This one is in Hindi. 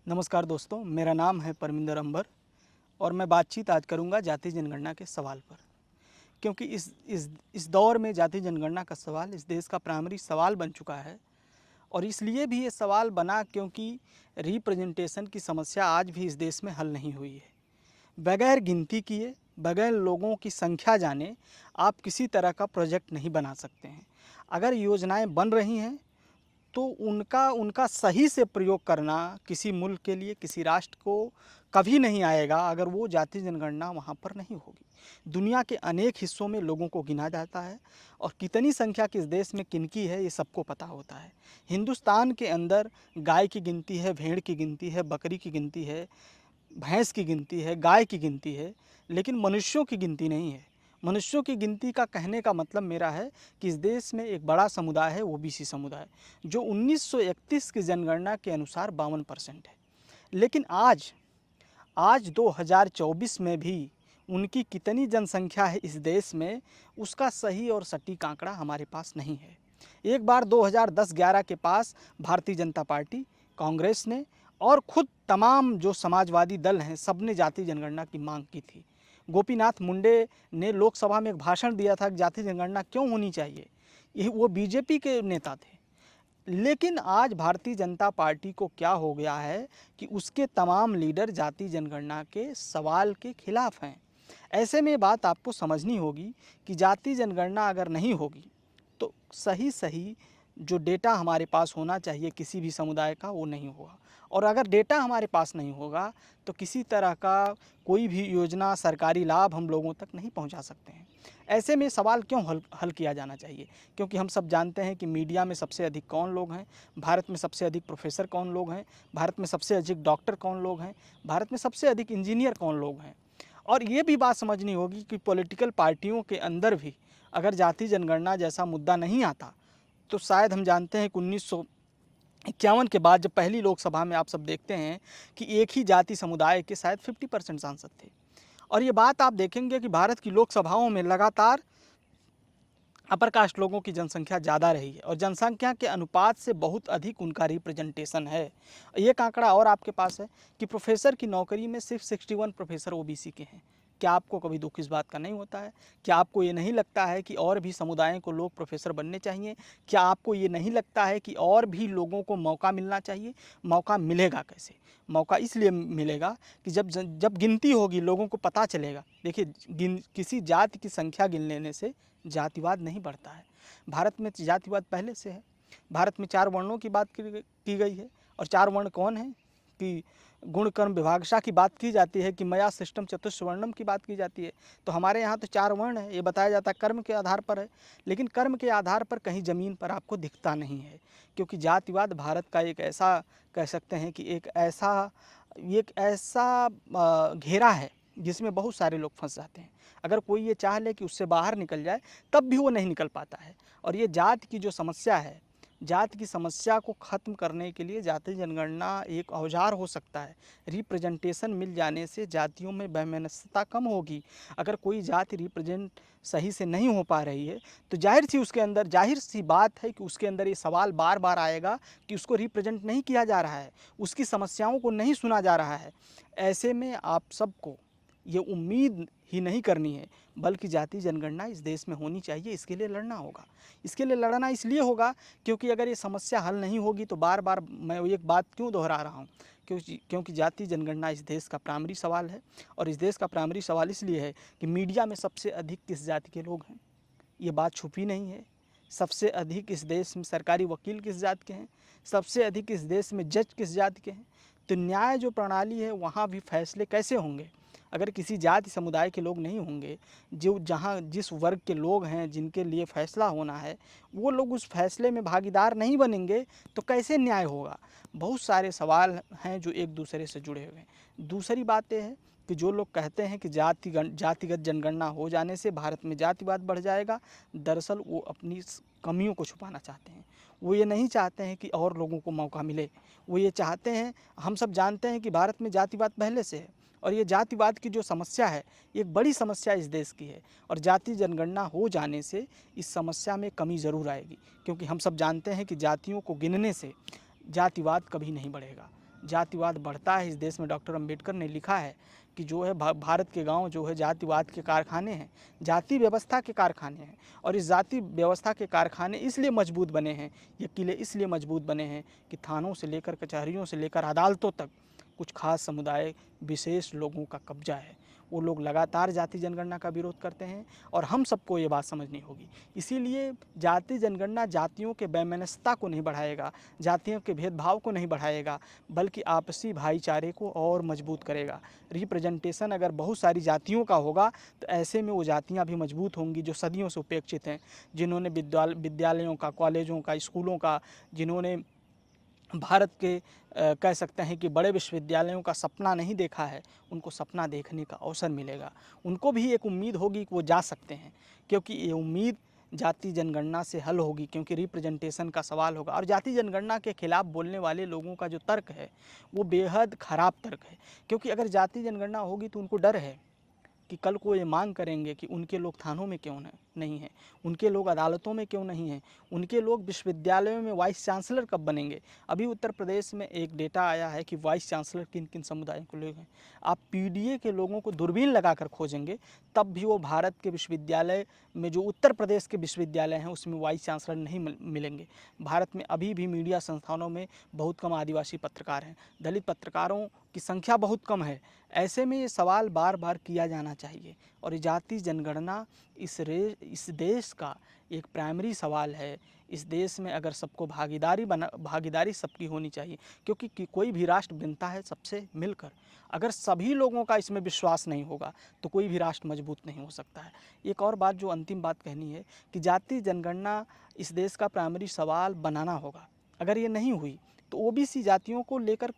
नमस्कार दोस्तों, मेरा नाम है परमिंदर अंबर और मैं बातचीत आज करूंगा जाति जनगणना के सवाल पर। क्योंकि इस दौर में जाति जनगणना का सवाल इस देश का प्राइमरी सवाल बन चुका है। और इसलिए भी ये सवाल बना क्योंकि रिप्रेजेंटेशन की समस्या आज भी इस देश में हल नहीं हुई है। बगैर गिनती किए, बगैर लोगों की संख्या जाने आप किसी तरह का प्रोजेक्ट नहीं बना सकते हैं। अगर योजनाएं बन रही हैं तो उनका उनका सही से प्रयोग करना किसी मुल्क के लिए, किसी राष्ट्र को कभी नहीं आएगा अगर वो जाति जनगणना वहाँ पर नहीं होगी। दुनिया के अनेक हिस्सों में लोगों को गिना जाता है और कितनी संख्या किस देश में किनकी है ये सबको पता होता है। हिंदुस्तान के अंदर गाय की गिनती है, भेड़ की गिनती है, बकरी की गिनती है, भैंस की गिनती है, गाय की गिनती है, लेकिन मनुष्यों की गिनती नहीं है। मनुष्यों की गिनती का कहने का मतलब मेरा है कि इस देश में एक बड़ा समुदाय है, ओबीसी समुदाय, जो 1931 की जनगणना के अनुसार 52% है। लेकिन आज 2024 में भी उनकी कितनी जनसंख्या है इस देश में, उसका सही और सटीक आंकड़ा हमारे पास नहीं है। एक बार 2010-11 के पास भारतीय जनता पार्टी, कांग्रेस ने और खुद तमाम जो समाजवादी दल हैं सब ने जाति जनगणना की मांग की थी। गोपीनाथ मुंडे ने लोकसभा में एक भाषण दिया था कि जाति जनगणना क्यों होनी चाहिए। ये वो बीजेपी के नेता थे। लेकिन आज भारतीय जनता पार्टी को क्या हो गया है कि उसके तमाम लीडर जाति जनगणना के सवाल के खिलाफ हैं। ऐसे में बात आपको समझनी होगी कि जाति जनगणना अगर नहीं होगी तो सही जो डेटा हमारे पास होना चाहिए किसी भी समुदाय का वो नहीं होगा। और अगर डेटा हमारे पास नहीं होगा तो किसी तरह का कोई भी योजना, सरकारी लाभ हम लोगों तक नहीं पहुंचा सकते हैं। ऐसे में सवाल क्यों हल किया जाना चाहिए? क्योंकि हम सब जानते हैं कि मीडिया में सबसे अधिक कौन लोग हैं, भारत में सबसे अधिक प्रोफेसर कौन लोग हैं, भारत में सबसे अधिक डॉक्टर कौन लोग हैं, भारत में सबसे अधिक इंजीनियर कौन लोग हैं। और ये भी बात समझनी होगी कि पॉलिटिकल पार्टियों के अंदर भी अगर जाति जनगणना जैसा मुद्दा नहीं आता तो शायद हम जानते हैं कि 1951 के बाद जब पहली लोकसभा में आप सब देखते हैं कि एक ही जाति समुदाय के शायद 50% सांसद थे। और ये बात आप देखेंगे कि भारत की लोकसभाओं में लगातार अपर कास्ट लोगों की जनसंख्या ज़्यादा रही है और जनसंख्या के अनुपात से बहुत अधिक उनका रिप्रेजेंटेशन है। एक आंकड़ा और आपके पास है कि प्रोफेसर की नौकरी में सिर्फ 61 प्रोफेसर ओबीसी के हैं। क्या आपको कभी दुख इस बात का नहीं होता है? क्या आपको ये नहीं लगता है कि और भी समुदायों को लोग प्रोफेसर बनने चाहिए? क्या आपको ये नहीं लगता है कि और भी लोगों को मौका मिलना चाहिए? मौका मिलेगा कैसे? मौका इसलिए मिलेगा कि जब गिनती होगी लोगों को पता चलेगा। देखिए, किसी जाति की संख्या गिन लेने से जातिवाद नहीं बढ़ता है। भारत में जातिवाद पहले से है। भारत में 4 वर्णों की बात की गई है। और 4 वर्ण कौन है कि गुण कर्म विभागशा की बात की जाती है कि मया सिस्टम चतुष्वर्णम की बात की जाती है। तो हमारे यहाँ तो 4 वर्ण है, ये बताया जाता है कर्म के आधार पर है। लेकिन कर्म के आधार पर कहीं ज़मीन पर आपको दिखता नहीं है, क्योंकि जातिवाद भारत का एक ऐसा, कह सकते हैं कि एक ऐसा घेरा है जिसमें बहुत सारे लोग फंस जाते हैं। अगर कोई ये चाह ले कि उससे बाहर निकल जाए तब भी वो नहीं निकल पाता है। और ये जात की जो समस्या है, जात की समस्या को ख़त्म करने के लिए जाति जनगणना एक औजार हो सकता है। रिप्रेजेंटेशन मिल जाने से जातियों में वैमनस्यता कम होगी। अगर कोई जाति रिप्रेजेंट सही से नहीं हो पा रही है तो जाहिर सी बात है कि उसके अंदर ये सवाल बार बार आएगा कि उसको रिप्रेजेंट नहीं किया जा रहा है, उसकी समस्याओं को नहीं सुना जा रहा है। ऐसे में आप सबको ये उम्मीद ही नहीं करनी है, बल्कि जाति जनगणना इस देश में होनी चाहिए। इसके लिए लड़ना होगा। इसके लिए लड़ना इसलिए होगा क्योंकि अगर ये समस्या हल नहीं होगी तो बार बार मैं एक बात क्यों दोहरा रहा हूँ, क्योंकि जाति जनगणना इस देश का प्राइमरी सवाल है। और इस देश का प्राइमरी सवाल इसलिए है कि मीडिया में सबसे अधिक किस जाति के लोग हैं, ये बात छुपी नहीं है। सबसे अधिक इस देश में सरकारी वकील किस जाति के हैं, सबसे अधिक इस देश में जज किस जाति के हैं। तो न्याय जो प्रणाली है वहाँ भी फैसले कैसे होंगे अगर किसी जाति समुदाय के लोग नहीं होंगे? जिस वर्ग के लोग हैं जिनके लिए फैसला होना है वो लोग उस फैसले में भागीदार नहीं बनेंगे तो कैसे न्याय होगा? बहुत सारे सवाल हैं जो एक दूसरे से जुड़े हुए हैं। दूसरी बात यह है कि जो लोग कहते हैं कि जातिगत जनगणना हो जाने से भारत में जातिवाद बढ़ जाएगा, दरअसल वो अपनी कमियों को छुपाना चाहते हैं। वो ये नहीं चाहते हैं कि और लोगों को मौका मिले। वो ये चाहते हैं, हम सब जानते हैं कि भारत में जातिवाद पहले से है और ये जातिवाद की जो समस्या है एक बड़ी समस्या इस देश की है। और जाति जनगणना हो जाने से इस समस्या में कमी ज़रूर आएगी, क्योंकि हम सब जानते हैं कि जातियों को गिनने से जातिवाद कभी नहीं बढ़ेगा। जातिवाद बढ़ता है इस देश में। डॉक्टर अंबेडकर ने लिखा है कि जो है भारत के गांव जो है जातिवाद के कारखाने हैं, जाति व्यवस्था के कारखाने हैं। और इस जाति व्यवस्था के कारखाने इसलिए मजबूत बने हैं, ये किले इसलिए मजबूत बने हैं कि थानों से लेकर कचहरियों से लेकर अदालतों तक कुछ खास समुदाय विशेष लोगों का कब्जा है। वो लोग लगातार जाति जनगणना का विरोध करते हैं और हम सबको ये बात समझनी होगी। इसीलिए जाति जनगणना जातियों के वैमनस्यता को नहीं बढ़ाएगा, जातियों के भेदभाव को नहीं बढ़ाएगा, बल्कि आपसी भाईचारे को और मजबूत करेगा। रिप्रेजेंटेशन अगर बहुत सारी जातियों का होगा तो ऐसे में वो जातियाँ भी मजबूत होंगी जो सदियों से उपेक्षित हैं, जिन्होंने विद्यालयों का, कॉलेजों का, स्कूलों का, जिन्होंने भारत के कह सकते हैं कि बड़े विश्वविद्यालयों का सपना नहीं देखा है, उनको सपना देखने का अवसर मिलेगा। उनको भी एक उम्मीद होगी कि वो जा सकते हैं, क्योंकि ये उम्मीद जाति जनगणना से हल होगी, क्योंकि रिप्रेजेंटेशन का सवाल होगा। और जाति जनगणना के खिलाफ बोलने वाले लोगों का जो तर्क है वो बेहद ख़राब तर्क है, क्योंकि अगर जाति जनगणना होगी तो उनको डर है कि कल को ये मांग करेंगे कि उनके लोग थानों में क्यों नहीं हैं, उनके लोग अदालतों में क्यों नहीं हैं, उनके लोग विश्वविद्यालयों में वाइस चांसलर कब बनेंगे। अभी उत्तर प्रदेश में एक डेटा आया है कि वाइस चांसलर किन किन समुदायों के लोग हैं। आप पीडीए के लोगों को दूरबीन लगाकर खोजेंगे तब भी वो भारत के विश्वविद्यालय में, जो उत्तर प्रदेश के विश्वविद्यालय हैं, उसमें वाइस चांसलर नहीं मिलेंगे। भारत में अभी भी मीडिया संस्थानों में बहुत कम आदिवासी पत्रकार हैं, दलित पत्रकारों की संख्या बहुत कम है। ऐसे में ये सवाल बार बार किया जाना चाहिए। और जाति जनगणना इस देश का एक प्राइमरी सवाल है। इस देश में अगर सबको भागीदारी सबकी होनी चाहिए, क्योंकि कोई भी राष्ट्र बनता है सबसे मिलकर। अगर सभी लोगों का इसमें विश्वास नहीं होगा तो कोई भी राष्ट्र मजबूत नहीं हो सकता है। एक और बात जो अंतिम बात कहनी है कि जाति जनगणना इस देश का प्राइमरी सवाल बनाना होगा। अगर ये नहीं हुई तो ओबीसी जातियों को लेकर के